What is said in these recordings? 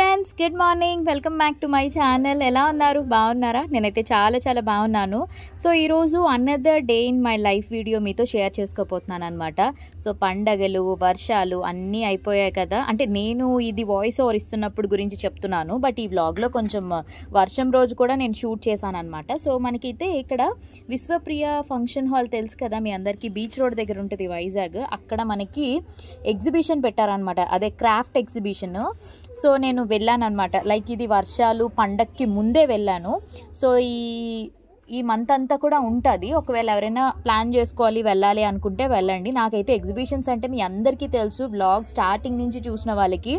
Friends, good morning. Welcome back to my channel. ఎలా ఉన్నారు? బాగున్నారా? నేనైతే చాలా బాగున్నాను. సో ఈరోజు another day in my life video మీతో షేర్ చేసుకోపోతున్నాను అనమాట. సో పండగలు, వర్షాలు అన్నీ అయిపోయాయి కదా. అంటే నేను ఇది వాయిస్ ఓవర్ ఇస్తున్నప్పుడు గురించి చెప్తున్నాను, బట్ ఈ వ్లాగ్లో కొంచెం వర్షం రోజు కూడా నేను షూట్ చేశాను అనమాట. సో మనకైతే ఇక్కడ విశ్వప్రియ ఫంక్షన్ హాల్ తెలుసు కదా మీ అందరికీ, బీచ్ రోడ్ దగ్గర ఉంటుంది వైజాగ్. అక్కడ మనకి ఎగ్జిబిషన్ పెట్టారనమాట, అదే క్రాఫ్ట్ ఎగ్జిబిషన్. సో నేను వెళ్ళాను అనమాట. లైక్ ఇది వర్షాలు పండక్కి ముందే వెళ్ళాను. సో ఈ మంత్ అంతా కూడా ఉంటుంది. ఒకవేళ ఎవరైనా ప్లాన్ చేసుకోవాలి వెళ్ళాలి అనుకుంటే వెళ్ళండి. నాకైతే ఎగ్జిబిషన్స్ అంటే మీ అందరికీ తెలుసు, బ్లాగ్ స్టార్టింగ్ నుంచి చూసిన వాళ్ళకి.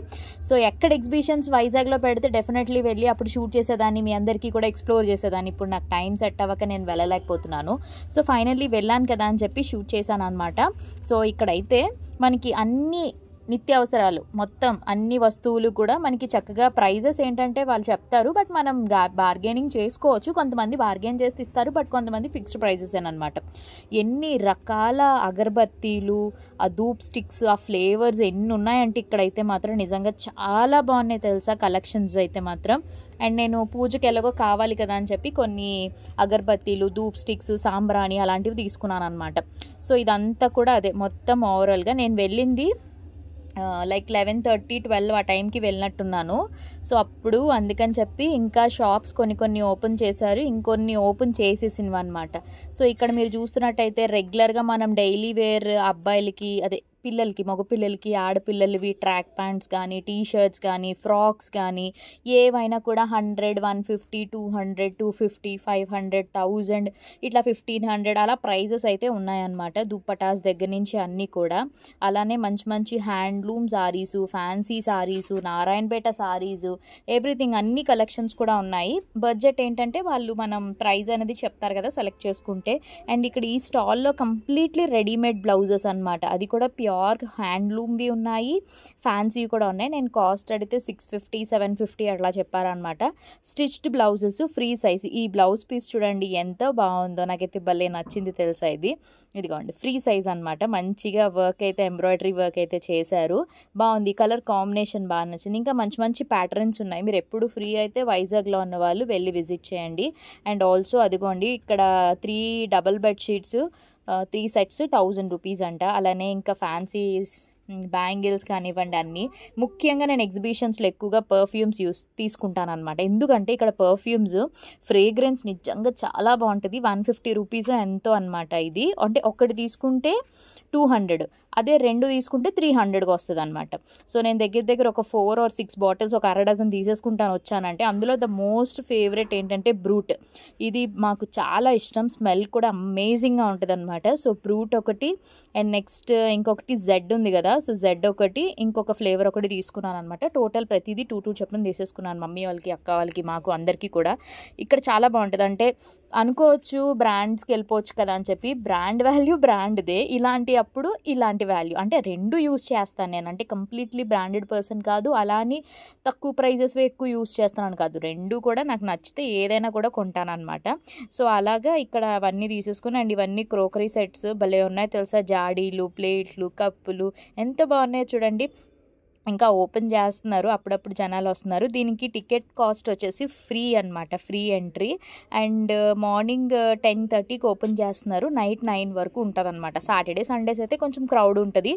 సో ఎక్కడ ఎగ్జిబిషన్స్ వైజాగ్లో పెడితే డెఫినెట్లీ వెళ్ళి అప్పుడు షూట్ చేసేదాన్ని, మీ అందరికీ కూడా ఎక్స్ప్లోర్ చేసేదాన్ని. ఇప్పుడు నాకు టైం సెట్ అవ్వక నేను వెళ్ళలేకపోతున్నాను. సో ఫైనల్లీ వెళ్ళాను కదా అని చెప్పి షూట్ చేశాను అనమాట. సో ఇక్కడైతే మనకి అన్ని నిత్యావసరాలు మొత్తం అన్ని వస్తువులు కూడా మనకి చక్కగా ప్రైజెస్ ఏంటంటే వాళ్ళు చెప్తారు, బట్ మనం బార్గెనింగ్ చేసుకోవచ్చు. కొంతమంది బార్గెన్ చేసి ఇస్తారు, బట్ కొంతమంది ఫిక్స్డ్ ప్రైజెస్ అనమాట. ఎన్ని రకాల అగరబత్తీలు, ఆ ధూప్ స్టిక్స్, ఆ ఫ్లేవర్స్ ఎన్ని ఉన్నాయంటే ఇక్కడైతే మాత్రం నిజంగా చాలా బాగున్నాయి తెలుసా కలెక్షన్స్ అయితే మాత్రం. అండ్ నేను పూజకి ఎలాగో కావాలి కదా అని చెప్పి కొన్ని అగరబత్తీలు, ధూప్ స్టిక్స్, సాంబ్రాణి అలాంటివి తీసుకున్నాను అనమాట. సో ఇదంతా కూడా అదే మొత్తం ఓవరాల్గా నేను వెళ్ళింది లైక్ 11:30-12 ఆ టైంకి వెళ్ళినట్టున్నాను. సో అప్పుడు అందుకని చెప్పి ఇంకా షాప్స్ కొన్ని ఓపెన్ చేశారు, ఇంకొన్ని ఓపెన్ చేసేసినవి అనమాట. సో ఇక్కడ మీరు చూస్తున్నట్టయితే రెగ్యులర్గా మనం డైలీ వేర్ అబ్బాయిలకి, అదే పిల్లలకి, మగపిల్లలకి, ఆడపిల్లలవి ట్రాక్ ప్యాంట్స్ కానీ, టీ షర్ట్స్ కానీ, ఫ్రాక్స్ కానీ ఏవైనా కూడా 100, 150, 200, 250, 500, 1000 ఇట్లా 1500 అలా ప్రైజెస్ అయితే ఉన్నాయన్నమాట. దుప్పటాస్ దగ్గర నుంచి అన్నీ కూడా. అలానే మంచి హ్యాండ్లూమ్ సారీసు, ఫ్యాన్సీ సారీసు, నారాయణపేట సారీసు, ఎవ్రీథింగ్ అన్ని కలెక్షన్స్ కూడా ఉన్నాయి. బడ్జెట్ ఏంటంటే వాళ్ళు మనం ప్రైజ్ అనేది చెప్తారు కదా సెలెక్ట్ చేసుకుంటే. అండ్ ఇక్కడ ఈ స్టాల్లో కంప్లీట్లీ రెడీమేడ్ బ్లౌజెస్ అనమాట. అది కూడా ప్యూర్ హ్యాండ్లూమ్వి ఉన్నాయి, ఫ్యాన్సీవి కూడా ఉన్నాయి. నేను కాస్ట్ అడిగితే 650, 750 అట్లా చెప్పారనమాట. Stitched blouses free size. ఈ బ్లౌజ్ పీస్ చూడండి ఎంత బాగుందో, నాకైతే భలే నచ్చింది తెలుసా. ఇదిగోండి ఫ్రీ సైజ్ అనమాట. మంచిగా వర్క్ అయితే, ఎంబ్రాయిడరీ వర్క్ అయితే చేశారు, బాగుంది. కలర్ కాంబినేషన్ బాగా నచ్చింది. ఇంకా మంచి ప్యాటర్న్స్ ఉన్నాయి. మీరు ఎప్పుడు ఫ్రీ అయితే వైజాగ్లో ఉన్న వాళ్ళు వెళ్ళి విజిట్ చేయండి. అండ్ ఆల్సో అదిగోండి ఇక్కడ 3 డబల్ బెడ్షీట్స్ 3 సెట్స్ 1000 రూపీస్ అంట. అలానే ఇంకా ఫ్యాన్సీ బ్యాంగిల్స్ కానివ్వండి అన్నీ. ముఖ్యంగా నేను ఎగ్జిబిషన్స్లో ఎక్కువగా పర్ఫ్యూమ్స్ తీసుకుంటాను అనమాట. ఎందుకంటే ఇక్కడ పర్ఫ్యూమ్స్ ఫ్రేగ్రెన్స్ నిజంగా చాలా బాగుంటుంది. 150 రూపీస్ ఎంతో అనమాట. ఇది అంటే ఒకటి తీసుకుంటే 200, అదే 2 తీసుకుంటే 300గా వస్తుంది అనమాట. సో నేను దగ్గర ఒక 4 or 6 బాటిల్స్, ఒక 1/2 డజన్ తీసేసుకుంటాను వచ్చానంటే. అందులో ద మోస్ట్ ఫేవరెట్ ఏంటంటే బ్రూట్. ఇది మాకు చాలా ఇష్టం, స్మెల్ కూడా అమేజింగ్గా ఉంటుంది అనమాట. సో బ్రూట్ ఒకటి, అండ్ నెక్స్ట్ ఇంకొకటి జెడ్ ఉంది కదా, సో జెడ్ ఒకటి, ఇంకొక ఫ్లేవర్ ఒకటి తీసుకున్నాను అనమాట. టోటల్ ప్రతిదీ 2 చెప్పడం తీసేసుకున్నాను, మమ్మీ వాళ్ళకి, అక్క వాళ్ళకి, మాకు అందరికీ కూడా. ఇక్కడ చాలా బాగుంటుంది. అంటే అనుకోవచ్చు బ్రాండ్స్కి వెళ్ళిపోవచ్చు కదా అని చెప్పి, బ్రాండ్ వాల్యూ బ్రాండ్దే, ఇలాంటి అప్పుడు ఇలాంటి వాల్యూ. అంటే 2 యూస్ చేస్తాను నేను. అంటే కంప్లీట్లీ బ్రాండెడ్ పర్సన్ కాదు, అలా అని తక్కువ ప్రైజెస్వే ఎక్కువ యూస్ చేస్తున్నాను కాదు. 2 కూడా నాకు నచ్చితే ఏదైనా కూడా కొంటాను అనమాట. సో అలాగా ఇక్కడ అవన్నీ తీసేసుకుని, అండ్ ఇవన్నీ క్రోకరీ సెట్స్ భలే ఉన్నాయి తెలుసా. జాడీలు, ప్లేట్లు, కప్పులు ఎంత బాగున్నాయో చూడండి. ఇంకా ఓపెన్ చేస్తున్నారు, అప్పుడప్పుడు జనాలు వస్తున్నారు. దీనికి టికెట్ కాస్ట్ వచ్చేసి ఫ్రీ అనమాట, ఫ్రీ ఎంట్రీ. అండ్ మార్నింగ్ 10:30కి ఓపెన్ చేస్తున్నారు, నైట్ 9 వరకు ఉంటుంది అనమాట. సాటర్డే సండేస్ అయితే కొంచెం క్రౌడ్ ఉంటుంది,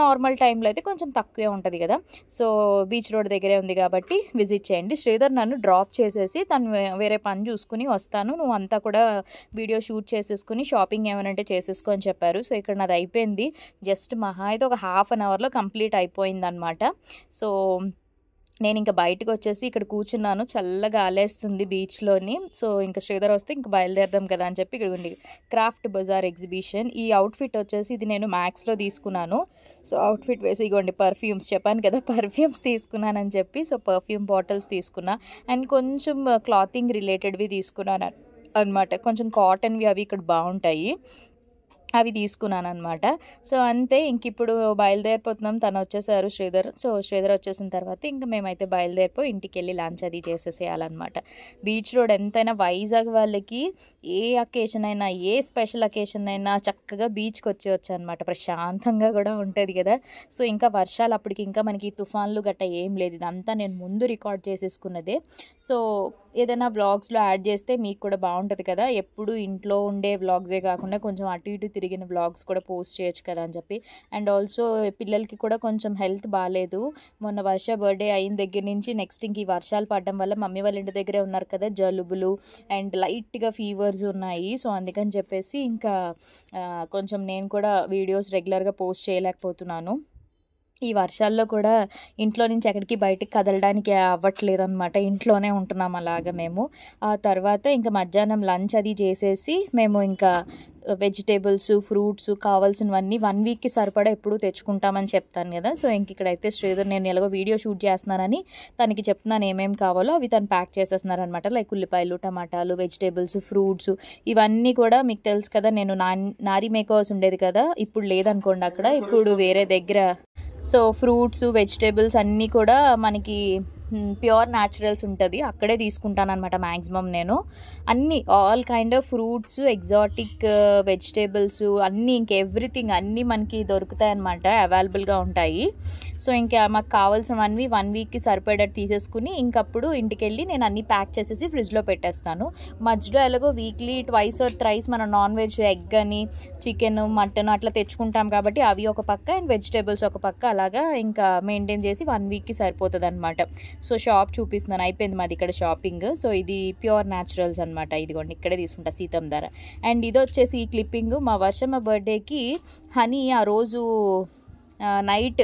నార్మల్ టైంలో అయితే కొంచెం తక్కువే ఉంటుంది కదా. సో బీచ్ రోడ్ దగ్గరే ఉంది కాబట్టి విజిట్ చేయండి. శ్రీధర్ నన్ను డ్రాప్ చేసేసి తను వేరే పని చూసుకుని వస్తాను, నువ్వు అంతా కూడా వీడియో షూట్ చేసేసుకుని షాపింగ్ ఏమనంటే చేసేసుకో అని చెప్పారు. సో ఇక్కడ నాది అయిపోయింది, జస్ట్ మహా అయితే ఒక ½ అన్ అవర్లో కంప్లీట్ అయిపోయింది అనమాట. సో నేను ఇంకా బయటకు వచ్చేసి ఇక్కడ కూర్చున్నాను, చల్లగా ఆలేస్తుంది బీచ్లోని. సో ఇంకా శ్రీధర్ వస్తే ఇంకా బయలుదేరదాం కదా అని చెప్పి ఇక్కడ ఉంది క్రాఫ్ట్ బజార్ ఎగ్జిబిషన్. ఈ అవుట్ఫిట్ వచ్చేసి ఇది నేను మ్యాక్స్లో తీసుకున్నాను. సో అవుట్ఫిట్ వేసి ఇగోండి పర్ఫ్యూమ్స్, చెప్పాను కదా పర్ఫ్యూమ్స్ తీసుకున్నానని చెప్పి. సో పర్ఫ్యూమ్ బాటిల్స్ తీసుకున్నా, అండ్ కొంచెం క్లాతింగ్ రిలేటెడ్వి తీసుకున్నాను అనమాట. కొంచెం కాటన్వి అవి ఇక్కడ బాగుంటాయి. అవి తీసుకున్నాను అనమాట. సో అంతే, ఇంక ఇప్పుడు బయలుదేరిపోతున్నాం. తను వచ్చేసారు శ్రీధర్. సో శ్రీధర్ వచ్చేసిన తర్వాత ఇంక మేమైతే బయలుదేరిపోయి ఇంటికి వెళ్ళి లంచ్ అది చేసేసేయాలన్నమాట. బీచ్ రోడ్ ఎంతైనా వైజాగ్ వాళ్ళకి ఏ అకేషన్ అయినా, ఏ స్పెషల్ అకేషన్ అయినా చక్కగా బీచ్కి వచ్చేయచ్చు అనమాట. ప్రశాంతంగా కూడా ఉంటుంది కదా. సో ఇంకా వర్షాలు అప్పటికి ఇంకా మనకి తుఫాన్లు గట్ట ఏం లేదు. ఇదంతా నేను ముందు రికార్డ్ చేసేసుకున్నదే. సో ఏదైనా వ్లాగ్స్లో యాడ్ చేస్తే మీకు కూడా బాగుంటుంది కదా. ఎప్పుడు ఇంట్లో ఉండే వ్లాగ్సే కాకుండా కొంచెం అటు ఇటు తిరిగిన వ్లాగ్స్ కూడా పోస్ట్ చేయొచ్చు కదా అని చెప్పి. అండ్ ఆల్సో పిల్లలకి కూడా కొంచెం హెల్త్ బాగాలేదు. మొన్న వర్ష బర్త్డే అయిన దగ్గర నుంచి నెక్స్ట్ ఇంక ఈ వర్షాలు పడడం వల్ల మమ్మీ వాళ్ళ ఇంటి దగ్గరే ఉన్నారు కదా, జలుబులు అండ్ లైట్గా ఫీవర్స్ ఉన్నాయి. సో అందుకని చెప్పేసి ఇంకా కొంచెం నేను కూడా వీడియోస్ రెగ్యులర్గా పోస్ట్ చేయలేకపోతున్నాను. ఈ వర్షాల్లో కూడా ఇంట్లో నుంచి ఎక్కడికి బయటికి కదలడానికి అవ్వట్లేదు అనమాట. ఇంట్లోనే ఉంటున్నాం అలాగా మేము. ఆ తర్వాత ఇంకా మధ్యాహ్నం లంచ్ అది చేసేసి మేము ఇంకా వెజిటేబుల్స్, ఫ్రూట్స్ కావాల్సినవన్నీ 1 వీక్కి సరిపడా ఎప్పుడు తెచ్చుకుంటామని చెప్తాను కదా. సో ఇంక ఇక్కడైతే శ్రీధర్ నేను ఎలాగో వీడియో షూట్ చేస్తున్నానని తనకి చెప్తున్నాను ఏమేమి కావాలో అవి తను ప్యాక్ చేసేస్తున్నారు అనమాట. లైక్ ఉల్లిపాయలు, టమాటాలు, వెజిటేబుల్స్, ఫ్రూట్స్ ఇవన్నీ కూడా మీకు తెలుసు కదా. నేను నారీ మేకర్స్ ఉండేది కదా, ఇప్పుడు లేదనుకోండి అక్కడ, ఇప్పుడు వేరే దగ్గర. సో ఫ్రూట్స్, వెజిటేబుల్స్ అన్నీ కూడా మనకి ప్యూర్ న్యాచురల్స్ ఉంటుంది, అక్కడే తీసుకుంటాను అనమాట మ్యాక్సిమం నేను. అన్నీ all kind of fruits, exotic vegetables అన్నీ, ఇంక ఎవ్రీథింగ్ అన్నీ మనకి దొరుకుతాయి అనమాట, అవైలబుల్గా ఉంటాయి. సో ఇంకా మాకు కావాల్సినవన్నీ 1 వీక్కి సరిపడేటట్టు తీసేసుకుని ఇంకప్పుడు ఇంటికి వెళ్ళి నేను అన్నీ ప్యాక్ చేసేసి ఫ్రిడ్జ్లో పెట్టేస్తాను. మధ్యలో ఎలాగో వీక్లీ 2 or 3 మనం నాన్ వెజ్, ఎగ్ అని, చికెన్, మటన్ అట్లా తెచ్చుకుంటాం కాబట్టి అవి ఒక పక్క అండ్ వెజిటేబుల్స్ ఒక పక్క అలాగా ఇంకా మెయింటైన్ చేసి 1 వీక్కి సరిపోతుంది అనమాట. సో షాప్ చూపిస్తున్నాను, అయిపోయింది మాది ఇక్కడ షాపింగ్. సో ఇది ప్యూర్ న్యాచురల్స్ అనమాట. ఇదిగోండి ఇక్కడే తీసుకుంటా సీతం ధర. అండ్ ఇది వచ్చేసి ఈ క్లిప్పింగ్ మా వర్షమ్మ బర్త్డేకి హనీ ఆ రోజు నైట్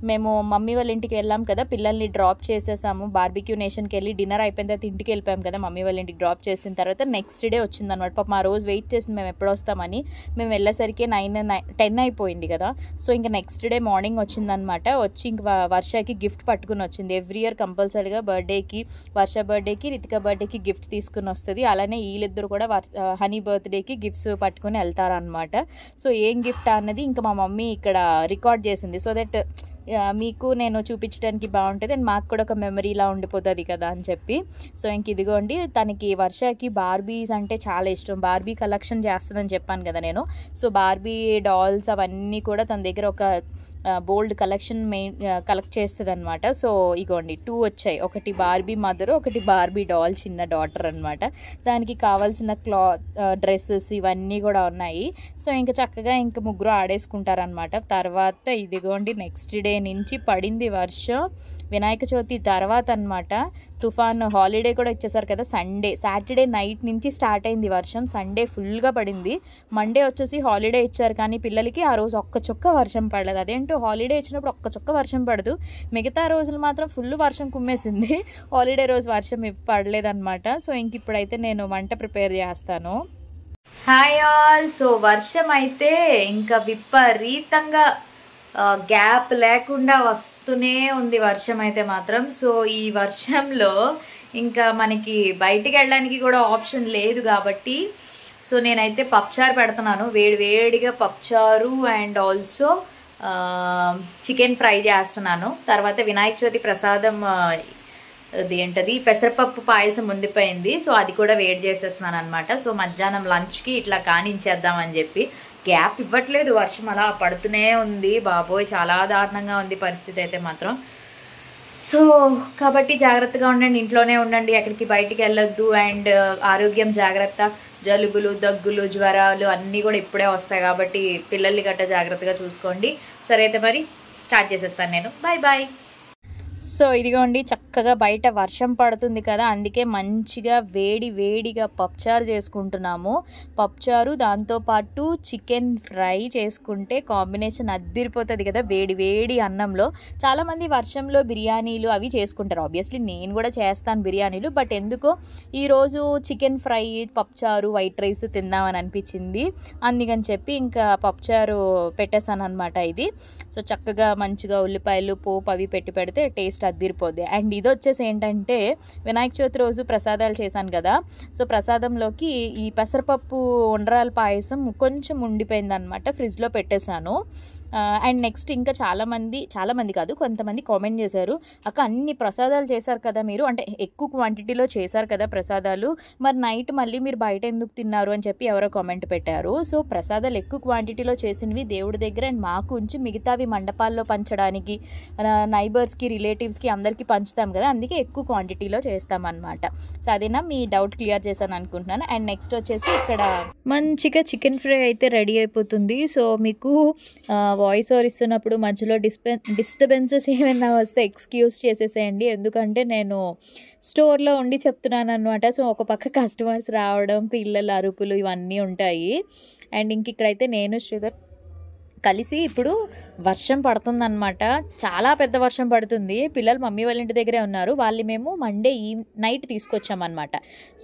మేము మమ్మీ వాళ్ళ ఇంటికి వెళ్ళాం కదా, పిల్లల్ని డ్రాప్ చేసేసాము. బార్బిక్యూ నేషన్కి వెళ్ళి డిన్నర్ అయిపోయిన తర్వాత ఇంటికి వెళ్ళిపోయాం కదా, మమ్మీ వాళ్ళ ఇంటికి డ్రాప్ చేసిన తర్వాత నెక్స్ట్ డే వచ్చిందనమాట. పాపం ఆ రోజు వెయిట్ చేసింది మేము ఎప్పుడు వస్తామని. మేము వెళ్ళేసరికి 10 అయిపోయింది కదా. సో ఇంకా నెక్స్ట్ డే మార్నింగ్ వచ్చిందనమాట. వచ్చి ఇంక వర్షకి గిఫ్ట్ పట్టుకుని వచ్చింది. ఎవ్రీ ఇయర్ కంపల్సరీగా బర్త్డేకి, వర్ష బర్త్డేకి, రితిక బర్త్డేకి గిఫ్ట్ తీసుకుని వస్తుంది. అలానే వీళ్ళిద్దరు కూడా హనీ బర్త్డేకి గిఫ్ట్స్ పట్టుకుని వెళ్తారనమాట. సో ఏం గిఫ్ట్ అన్నది ఇంకా మా మమ్మీ ఇక్కడ రికార్డ్ చేసింది. సో దట్ మీకు నేను చూపించడానికి బాగుంటుంది అండ్ మాకు కూడా ఒక మెమరీలా ఉండిపోతుంది కదా అని చెప్పి. సో ఇంక ఇదిగోండి, తనకి వర్షకి బార్బీస్ అంటే చాలా ఇష్టం. బార్బీ కలెక్షన్ చేస్తుందని చెప్పాను కదా నేను. సో బార్బీ డాల్స్ అవన్నీ కూడా తన దగ్గర ఒక బోల్డ్ కలెక్షన్ కలెక్ట్ చేస్తుంది అనమాట. సో ఇగోండి 2 వచ్చాయి, ఒకటి బార్బీ మదర్, ఒకటి బార్బీ డాల్ చిన్న డాటర్ అనమాట. దానికి కావాల్సిన డ్రెస్సెస్ ఇవన్నీ కూడా ఉన్నాయి. సో ఇంకా చక్కగా ఇంకా ముగ్గురు ఆడేసుకుంటారనమాట. తర్వాత ఇదిగోండి నెక్స్ట్ డే నుంచి పడింది వర్షం. వినాయక చవితి తర్వాత అనమాట. తుఫాన్ హాలిడే కూడా ఇచ్చేసారు కదా, సాటర్డే నైట్ నుంచి స్టార్ట్ అయింది వర్షం. సండే ఫుల్గా పడింది. మండే వచ్చేసి హాలిడే ఇచ్చారు, కానీ పిల్లలకి ఆ రోజు ఒక్క చుక్క వర్షం పడలేదు. అదేంటో హాలిడే ఇచ్చినప్పుడు ఒక్క చుక్క వర్షం పడదు, మిగతా రోజులు మాత్రం ఫుల్ వర్షం కుమ్మేసింది. హాలిడే రోజు వర్షం పడలేదన్నమాట. సో ఇంక ఇప్పుడైతే నేను వంట ప్రిపేర్ చేస్తాను. Hi all. సో వర్షం అయితే ఇంకా విపరీతంగా గ్యాప్ లేకుండా వస్తూనే ఉంది వర్షం అయితే మాత్రం. సో ఈ వర్షంలో ఇంకా మనకి బయటికి వెళ్ళడానికి కూడా ఆప్షన్ లేదు కాబట్టి సో నేనైతే పప్పుచారు పెడుతున్నాను. వేడిగా పప్పుచారు అండ్ ఆల్సో చికెన్ ఫ్రై చేస్తున్నాను. తర్వాత వినాయక చవితి ప్రసాదం అదేంటది పెసరపప్పు పాయసం ఉండిపోయింది. సో అది కూడా వేడి చేసేస్తున్నాను అనమాట. సో మధ్యాహ్నం లంచ్కి ఇట్లా కానించేద్దామని చెప్పి. గ్యాప్ ఇవ్వట్లేదు, వర్షం అలా పడుతూనే ఉంది. బాబోయ్ చాలా దారుణంగా ఉంది పరిస్థితి అయితే మాత్రం. సో కాబట్టి జాగ్రత్తగా ఉండండి, ఇంట్లోనే ఉండండి, ఎక్కడికి బయటికి వెళ్ళొద్దు. అండ్ ఆరోగ్యం జాగ్రత్త. జలుబులు, దగ్గులు, జ్వరాలు అన్నీ కూడా ఇప్పుడే వస్తాయి కాబట్టి పిల్లల్ని గట్ట జాగ్రత్తగా చూసుకోండి. సరే అయితే మరి స్టార్ట్ చేసేస్తాను నేను. బాయ్. సో ఇదిగోండి చక్కగా బయట వర్షం పడుతుంది కదా, అందుకే మంచిగా వేడిగా పప్పుచారు చేసుకుంటున్నాము. పప్పుచారు దాంతోపాటు చికెన్ ఫ్రై చేసుకుంటే కాంబినేషన్ అద్దిరిపోతుంది కదా వేడి అన్నంలో. చాలామంది వర్షంలో బిర్యానీలు అవి చేసుకుంటారు. ఆబ్వియస్లీ నేను కూడా చేస్తాను బిర్యానీలు, బట్ ఎందుకో ఈరోజు చికెన్ ఫ్రై, పప్పుచారు, వైట్ రైస్ తిందామని అనిపించింది. అందుకని చెప్పి ఇంకా పప్పుచారు పెట్టేశాను అనమాట ఇది. సో చక్కగా మంచిగా ఉల్లిపాయలు, పోపు అవి పెడితే టేస్ట్ అదిరిపోద్ది. అండ్ ఇది వచ్చేసి ఏంటంటే వినాయక చవితి రోజు ప్రసాదాలు చేశాను కదా, సో ప్రసాదంలోకి ఈ పెసరపప్పు ఉండ్రాల పాయసం కొంచెం ఉండిపోయిందనమాట, ఫ్రిడ్జ్లో పెట్టేశాను. అండ్ నెక్స్ట్ ఇంకా చాలామంది కాదు కొంతమంది కామెంట్ చేశారు, అక్క అన్ని ప్రసాదాలు చేశారు కదా మీరు, అంటే ఎక్కువ క్వాంటిటీలో చేశారు కదా ప్రసాదాలు, మరి నైట్ మళ్ళీ మీరు బయట ఎందుకు తిన్నారు అని చెప్పి ఎవరో కామెంట్ పెట్టారు. సో ప్రసాదాలు ఎక్కువ క్వాంటిటీలో చేసినవి దేవుడి దగ్గర అండ్ మాకు ఉంచి మిగతావి మండపాల్లో పంచడానికి, నైబర్స్కి రిలేటివ్స్కి అందరికీ పంచుతాం కదా, అందుకే ఎక్కువ క్వాంటిటీలో చేస్తామన్నమాట. సో అదేనా మీ డౌట్ క్లియర్ చేశాను అనుకుంటున్నాను. అండ్ నెక్స్ట్ వచ్చేసి ఇక్కడ మంచిగా చికెన్ ఫ్రై అయితే రెడీ అయిపోతుంది. సో మీకు వాయిస్ ఓవర్ ఇస్తున్నప్పుడు మధ్యలో డిస్టర్బెన్సెస్ ఏమైనా వస్తే ఎక్స్క్యూజ్ చేసేసేయండి, ఎందుకంటే నేను స్టోర్లో ఉండి చెప్తున్నాను అనమాట. సో ఒక పక్క కస్టమర్స్ రావడం, పిల్లల అరుపులు ఇవన్నీ ఉంటాయి. అండ్ ఇంక ఇక్కడైతే నేను శ్రీధర్ కలిసి ఇప్పుడు వర్షం పడుతుందన్నమాట, చాలా పెద్ద వర్షం పడుతుంది. పిల్లలు మమ్మీ వాళ్ళ ఇంటి దగ్గరే ఉన్నారు, వాళ్ళు మేము మండే నైట్ తీసుకొచ్చామన్నమాట.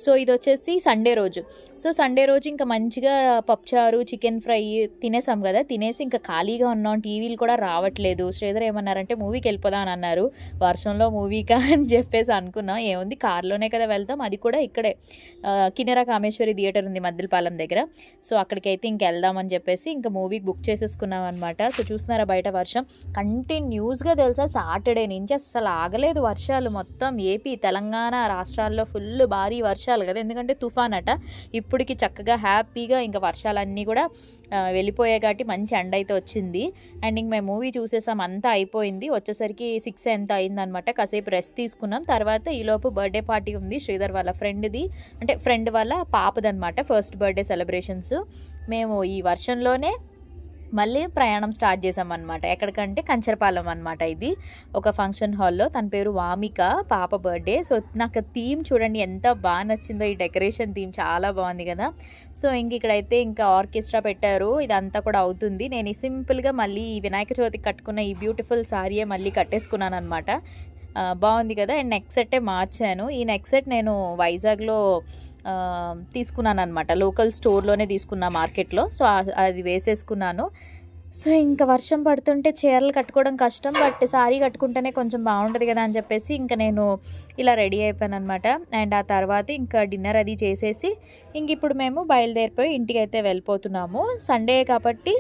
సో ఇది వచ్చేసి సండే రోజు. సో సండే రోజు ఇంకా మంచిగా పప్పుచారు చికెన్ ఫ్రై తినేసాం కదా, తినేసి ఇంకా ఖాళీగా ఉన్నాం, టీవీలు కూడా రావట్లేదు. శ్రీధర్ ఏమన్నారంటే మూవీకి వెళ్ళిపోదాం అని అన్నారు. వర్షంలో మూవీకా అని చెప్పేసి అనుకున్నాం, ఏముంది కార్లోనే కదా వెళ్తాం, అది కూడా ఇక్కడే కినెరా కామేశ్వరి థియేటర్ ఉంది మద్దిలపాలెం దగ్గర. సో అక్కడికైతే ఇంక వెళ్దామని చెప్పేసి ఇంకా మూవీకి బుక్ చేసేసుకున్నాం అనమాట. సో చూస్తున్నారా బయట వర్షం కంటిన్యూస్గా తెలుసా, సాటర్డే నుంచి అస్సలు ఆగలేదు వర్షాలు. మొత్తం ఏపీ తెలంగాణ రాష్ట్రాల్లో ఫుల్ భారీ వర్షాలు కదా, ఎందుకంటే తుఫాన్ అట. ఇప్పటికి చక్కగా హ్యాపీగా ఇంకా వర్షాలన్నీ కూడా వెళ్ళిపోయాయి కాబట్టి మంచి ఎండ అయితే వచ్చింది. అండ్ ఇంక మేము మూవీ చూసేసాం, అంతా అయిపోయింది. వచ్చేసరికి 6 ఎంత అయిందనమాట. కాసేపు రెస్ట్ తీసుకున్నాం. తర్వాత ఈలోపు బర్త్డే పార్టీ ఉంది శ్రీధర్ వాళ్ళ ఫ్రెండ్ది, అంటే ఫ్రెండ్ వాళ్ళ పాపదనమాట, ఫస్ట్ బర్త్డే సెలబ్రేషన్స్. మేము ఈ వర్షంలోనే మళ్ళీ ప్రయాణం స్టార్ట్ చేసామన్నమాట. ఎక్కడికంటే కంచరపాలెం అనమాట. ఇది ఒక ఫంక్షన్ హాల్లో, తన పేరు వామిక, పాప బర్త్డే. సో నాకు థీమ్ చూడండి ఎంత బాగా నచ్చిందో, ఈ డెకరేషన్ థీమ్ చాలా బాగుంది కదా. సో ఇక్కడైతే ఇంకా ఆర్కెస్ట్రా పెట్టారు, ఇదంతా కూడా అవుతుంది. నేను సింపుల్గా మళ్ళీ ఈ వినాయక చవితికి కట్టుకున్న ఈ బ్యూటిఫుల్ శారీయే మళ్ళీ కట్టేసుకున్నాను అనమాట. బాగుంది కదా. అండ్ నెక్ సెట్టే మార్చాను. ఈ నెక్ సెట్ నేను వైజాగ్లో తీసుకున్నాను అనమాట, లోకల్ స్టోర్లోనే తీసుకున్నా మార్కెట్లో. సో అది వేసేసుకున్నాను. సో ఇంకా వర్షం పడుతుంటే చీరలు కట్టుకోవడం కష్టం, బట్ శారీ కట్టుకుంటేనే కొంచెం బాగుంటుంది కదా అని చెప్పేసి ఇంకా నేను ఇలా రెడీ అయిపోయాను అనమాట. అండ్ ఆ తర్వాత ఇంకా డిన్నర్ అది చేసేసి ఇప్పుడు మేము బయలుదేరిపోయి ఇంటికి అయితే వెళ్ళిపోతున్నాము. సండే కాబట్టి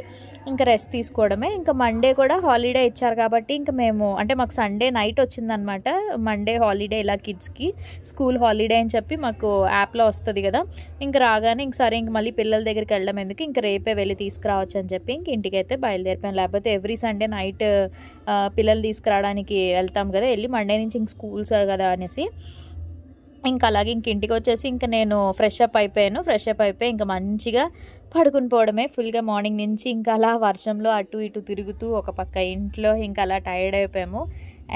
ఇంకా రెస్ట్ తీసుకోవడమే. ఇంకా మండే కూడా హాలిడే ఇచ్చారు కాబట్టి ఇంకా మేము, అంటే మాకు సండే నైట్ వచ్చిందనమాట, మండే హాలిడే ఇలా కిడ్స్కి స్కూల్ హాలిడే అని చెప్పి మాకు యాప్లో వస్తుంది కదా. ఇంకా రాగానే సరే ఇంక మళ్ళీ పిల్లల దగ్గరికి వెళ్ళడం ఎందుకు, ఇంకా రేపే వెళ్ళి తీసుకురావచ్చు అని చెప్పి ఇంటికైతే బయలుదేరిపోయాను. లేకపోతే ఎవ్రీ సండే నైట్ పిల్లలు తీసుకురావడానికి వెళ్తాం కదా, వెళ్ళి మండే నుంచి ఇంక స్కూల్స్ కదా అనేసి ఇంకా అలాగే ఇంటికి వచ్చేసి ఇంకా నేను ఫ్రెష్ అప్ అయిపోయి ఇంకా మంచిగా పడుకుని పోవడమే ఫుల్గా. మార్నింగ్ నుంచి ఇంకా అలా వర్షంలో అటు ఇటు తిరుగుతూ ఒక పక్క ఇంట్లో ఇంకా అలా టైర్డ్ అయిపోయాము.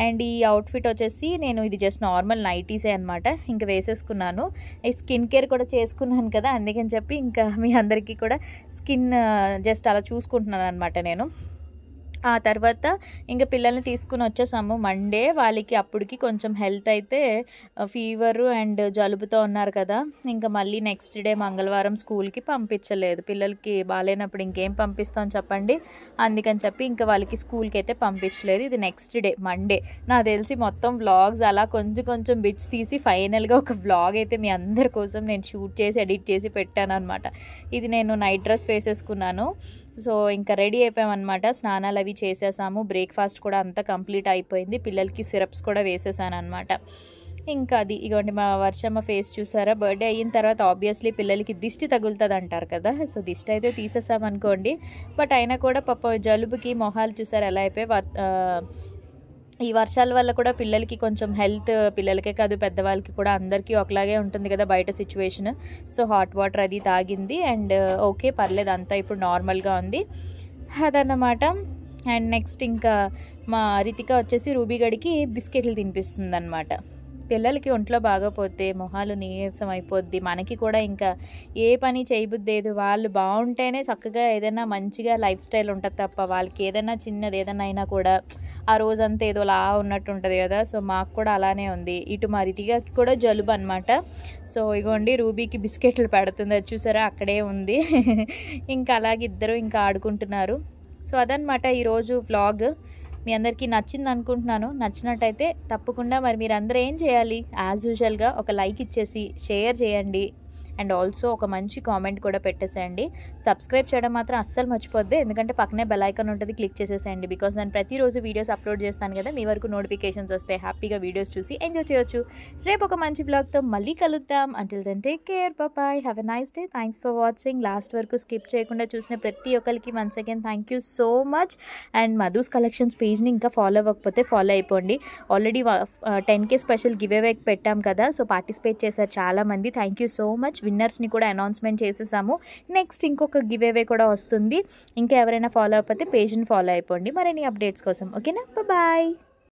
అండ్ ఈ అవుట్ఫిట్ వచ్చేసి నేను ఇది జస్ట్ నార్మల్ నైటీసే అనమాట, ఇంకా వేసేసుకున్నాను. ఈ స్కిన్ కేర్ కూడా చేసుకున్నాను కదా, అందుకని చెప్పి ఇంకా మీ అందరికీ కూడా స్కిన్ జస్ట్ అలా చూసుకుంటున్నాను అనమాట నేను. ఆ తర్వాత ఇంకా పిల్లల్ని తీసుకుని వచ్చేసాము మండే. వాళ్ళకి అప్పటికి కొంచెం హెల్త్ అయితే ఫీవరు అండ్ జలుబుతో ఉన్నారు కదా, ఇంకా మళ్ళీ నెక్స్ట్ డే మంగళవారం స్కూల్కి పంపించలేదు. పిల్లలకి బాగాలేనప్పుడు ఇంకేం పంపిస్తాం చెప్పండి, అందుకని చెప్పి ఇంకా వాళ్ళకి స్కూల్కి అయితే పంపించలేదు. ఇది నెక్స్ట్ డే మండే. నాకు తెలిసి మొత్తం వ్లాగ్స్ అలా కొంచెం బిట్స్ తీసి ఫైనల్గా ఒక వ్లాగ్ అయితే మీ అందరి కోసం నేను షూట్ చేసి ఎడిట్ చేసి పెట్టాను అనమాట. ఇది నేను నైట్ డ్రెస్ వేసేసుకున్నాను. సో ఇంకా రెడీ అయిపోయామన్నమాట, స్నానాలు అవి చేసేసాము, బ్రేక్ఫాస్ట్ కూడా అంతా కంప్లీట్ అయిపోయింది, పిల్లలకి సిరప్స్ కూడా వేసేసాను అనమాట. ఇంకా అది ఇగోండి మా వర్షమ్మ ఫేస్ చూసారా. బర్త్డే అయిన తర్వాత ఆబ్వియస్లీ పిల్లలకి దిష్టి తగులుతుంది అంటారు కదా, సో దిష్టి అయితే తీసేసామనుకోండి. బట్ అయినా కూడా పాప జలుబుకి మొహాలు చూసారు ఎలా అయిపోయి. ఈ వర్షాల వల్ల కూడా పిల్లలకి కొంచెం హెల్త్, పిల్లలకే కాదు పెద్దవాళ్ళకి కూడా అందరికీ ఒకలాగే ఉంటుంది కదా బయట సిచ్యువేషన్. సో హాట్ వాటర్ అది తాగింది అండ్ ఓకే పర్లేదు, అంతా ఇప్పుడు నార్మల్గా ఉంది అదన్నమాట. అండ్ నెక్స్ట్ ఇంకా మా రితిక వచ్చేసి రూబీగడికి బిస్కెట్లు తినిపిస్తుంది అనమాట. పిల్లలకి ఒంట్లో బాగోపోతే మొహాలు నీరసం అయిపోద్ది, మనకి కూడా ఇంకా ఏ పని చేయబుద్దేదు. వాళ్ళు బాగుంటేనే చక్కగా ఏదైనా మంచిగా లైఫ్ స్టైల్ ఉంటుంది తప్ప వాళ్ళకి ఏదైనా చిన్నది ఏదైనా అయినా కూడా ఆ రోజంతా ఏదోలా ఉన్నట్టు ఉంటుంది కదా. సో మాకు కూడా అలానే ఉంది. ఇటు మా రితిగాకి కూడా జలుబు అనమాట. సో ఇగోండి రూబీకి బిస్కెట్లు పెడుతుంది, అది చూసారా అక్కడే ఉంది. ఇంకా అలాగే ఇద్దరు ఇంకా ఆడుకుంటున్నారు. సో అదనమాట ఈరోజు వ్లాగ్. మీ అందరికీ నచ్చింది అనుకుంటున్నాను. నచ్చినట్టయితే తప్పకుండా మరి మీరందరూ ఏం చేయాలి, యాజ్ యూజువల్గా ఒక లైక్ ఇచ్చేసి షేర్ చేయండి. అండ్ ఆల్సో ఒక మంచి కామెంట్ కూడా పెట్టేసేయండి. సబ్స్క్రైబ్ చేయడం మాత్రం అస్సలు మర్చిపోద్ది, ఎందుకంటే పక్కనే బెల్ ఐకాన్ ఉంటుంది, క్లిక్ చేసేసేయండి. బికాస్ నేను ప్రతిరోజు వీడియోస్ అప్లోడ్ చేస్తాను కదా, మీ వరకు నోటిఫికేషన్స్ వస్తే హ్యాపీగా వీడియోస్ చూసి ఎంజాయ్ చేయొచ్చు. రేపు ఒక మంచి బ్లాగ్తో మళ్ళీ కలుద్దాం. Until then take care, bye, have a nice day. Thanks for watching. Last వరకు స్కిప్ చేయకుండా చూసిన ప్రతి ఒక్కరికి once again thank you so much. And Madhus collections పేజ్ని ఇంకా ఫాలో అవ్వకపోతే ఫాలో అయిపోండి. Already 10K special give away పెట్టాం కదా, సో పార్టిసిపేట్ చేశారు చాలామంది. Thank you so much. విన్నర్స్ని కూడా అనౌన్స్మెంట్ చేసేసాము. నెక్స్ట్ ఇంకొక గివ్ అవే కూడా వస్తుంది. ఇంకా ఎవరైనా ఫాలో అయిపోతే పేజ్ని ఫాలో అయిపోండి మరిన్ని అప్డేట్స్ కోసం. ఓకేనా, బాయ్.